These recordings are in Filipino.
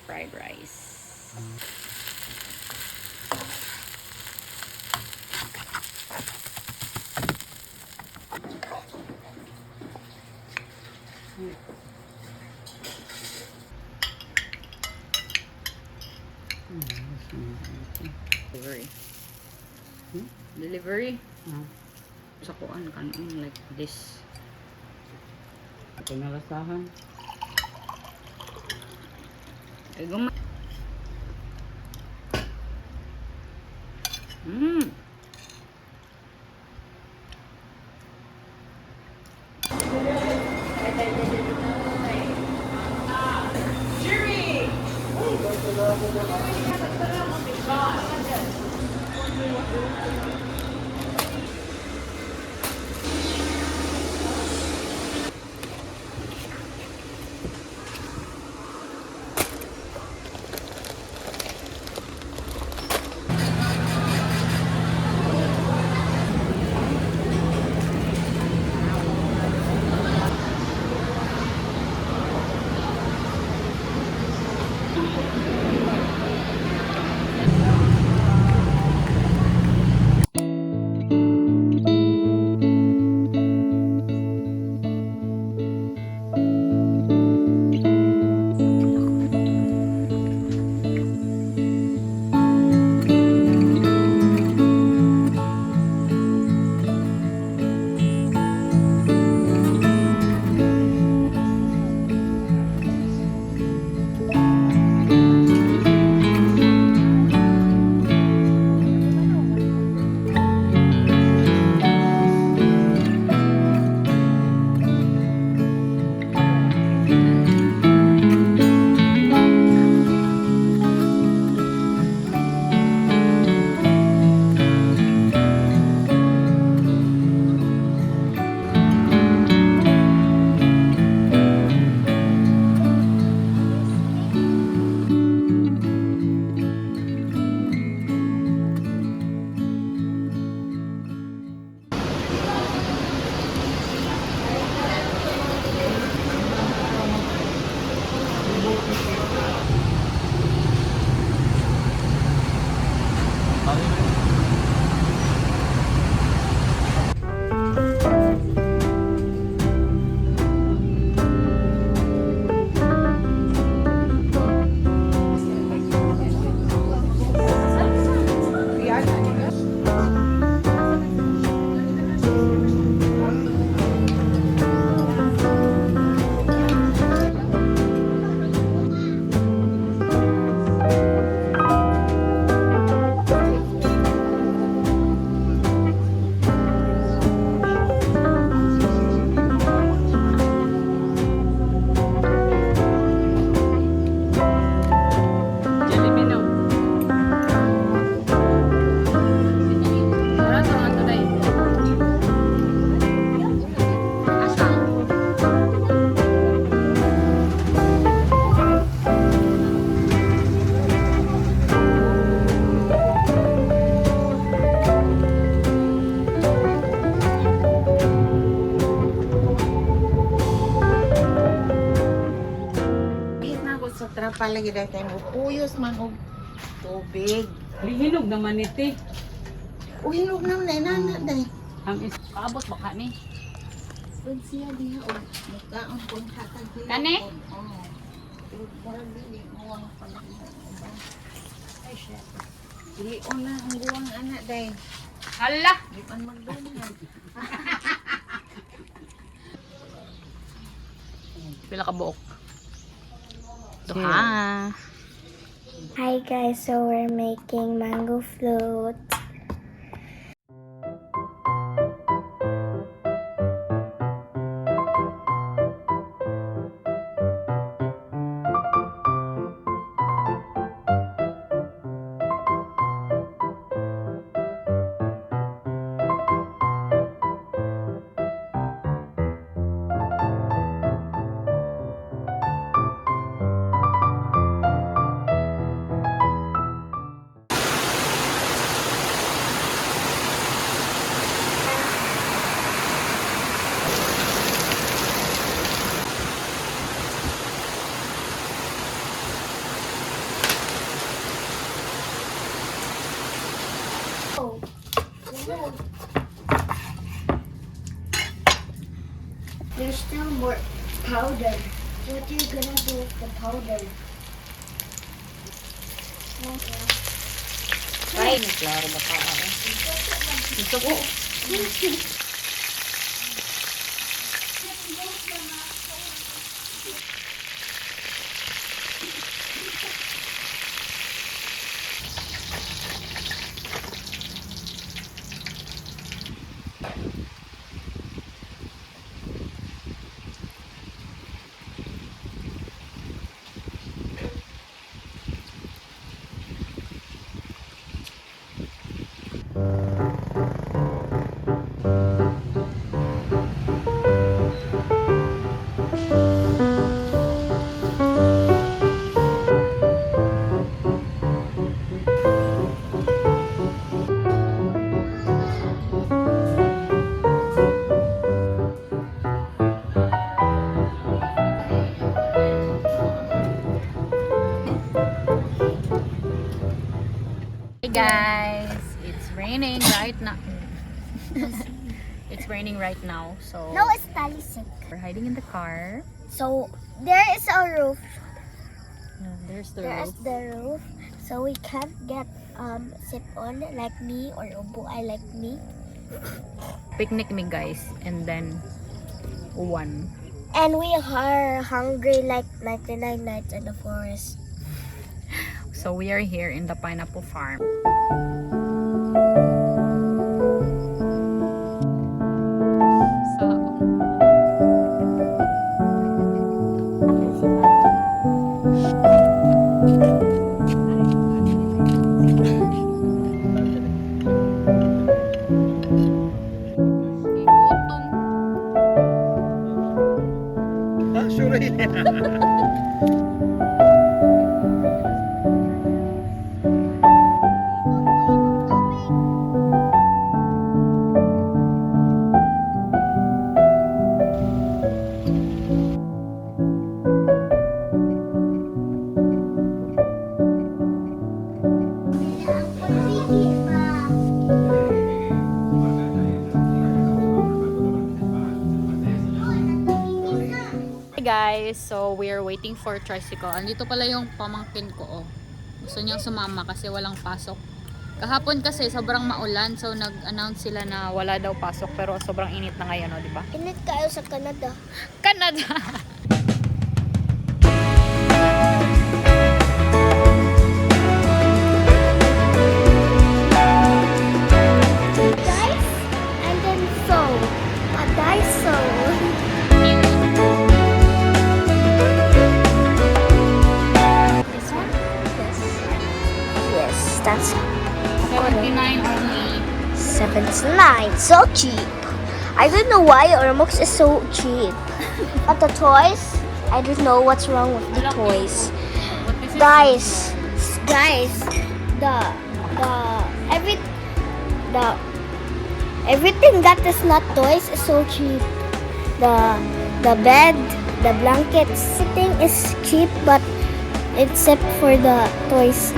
Fried rice. Delivery. Delivery? Sa kuan kanon like this. Ito nalasahan. Ay gumay. Palagi dahil tayo puyos man og tubig. Hinog naman iti. O hinog naman na inana dahil. Ang is Kaabot baka ni. Pag siya diha o nagkaon kong hatag sila. Kani? Oo. Murag dili muwang palagi. Ay shit. Dili o na ang guwang anak dahil. Hala! Di man magdungan. Pila ka buok. Duha. Hi guys, so we're making mango float. there's still more powder. What are you gonna do with the powder? Ay, klaro ba pa ako? Gusto ko. Hey guys, it's raining right now. It's raining right now, so No, it's Talisik. we're hiding in the car. So there is a roof. There's the There roof. is the roof. So we can't get sit on like me or Ubu. I like me. Picnic me guys, and then one. And we are hungry like 99 nights in the forest. So we are here in the pineapple farm. So Hey guys, so we are waiting for tricycle. Andito pala yung pamangkin ko, oh. Gusto niyang sumama kasi walang pasok. Kahapon kasi sobrang maulan, so nag-announce sila na wala daw pasok, pero sobrang init na ngayon, oh, di ba? Init kayo sa Canada. Canada. Dice and then sew. A dice sew. This one? Yes. Yes, that's 79 only. 79. So cheap. I don't know why Ormox is so cheap. But the toys, I don't know what's wrong with the toys. What is it? Guys, the everything that is not toys is so cheap. The bed, the blanket sitting is cheap, but except for the toys.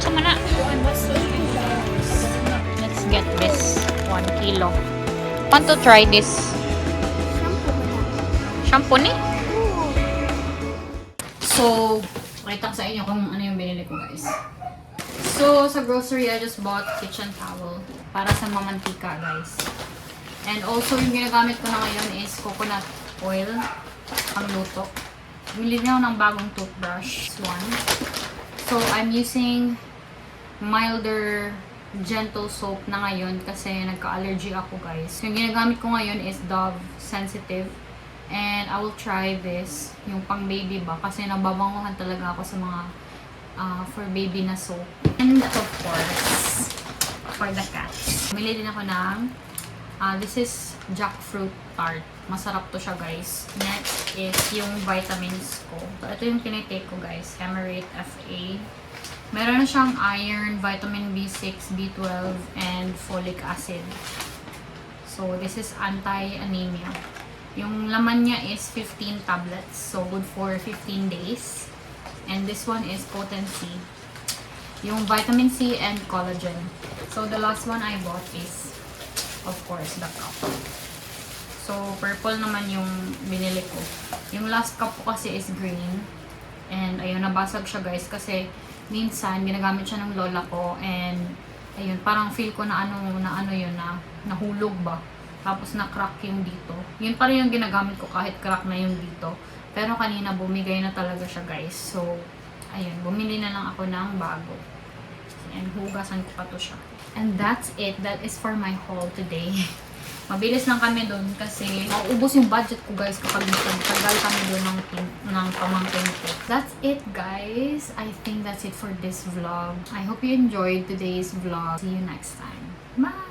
Come on na. Let's get this 1 kilo. Want to try this shampoo ni? So, pakita ko sa inyo kung ano yung binili ko guys. So, sa grocery, I just bought kitchen towel para sa mamantika guys. And also, yung ginagamit ko na ngayon is coconut oil pang luto. Bili na ako ng bagong toothbrush. This one. So, I'm using milder gentle soap na ngayon kasi nagka-allergy ako guys. Yung ginagamit ko ngayon is Dove Sensitive. And I will try this, yung pang baby ba, kasi nababanguhan talaga ako sa mga for baby na soap. And of course, for the cats. Bumili din ako ng, this is jackfruit tart. Masarap to siya guys. Next is yung vitamins ko. So, ito yung tinitake ko guys, Hemerate FA. Meron na siyang iron, vitamin B6, B12, and folic acid. So, this is anti-anemia. Yung laman niya is 15 tablets. So, good for 15 days. And this one is Potency. Yung vitamin C and collagen. So, the last one I bought is, of course, the cup. So, purple naman yung binili ko. Yung last cup ko kasi is green. And, ayun, nabasag siya guys. Kasi, minsan, ginagamit siya ng lola ko. And, ayun, parang feel ko na yun, na nahulog ba. Tapos, na-crack yung dito. Yun pa rin yung ginagamit ko kahit crack na yung dito. Pero, kanina, bumigay na talaga siya guys. So, ayun, bumili na lang ako ng bago. And hugasan ko pa to siya. And that's it. That is for my haul today. Mabilis lang kami doon kasi mauubos yung budget ko guys kapag nagtagal kami doon ng pamangkin ko. That's it guys. I think that's it for this vlog. I hope you enjoyed today's vlog. See you next time. Bye!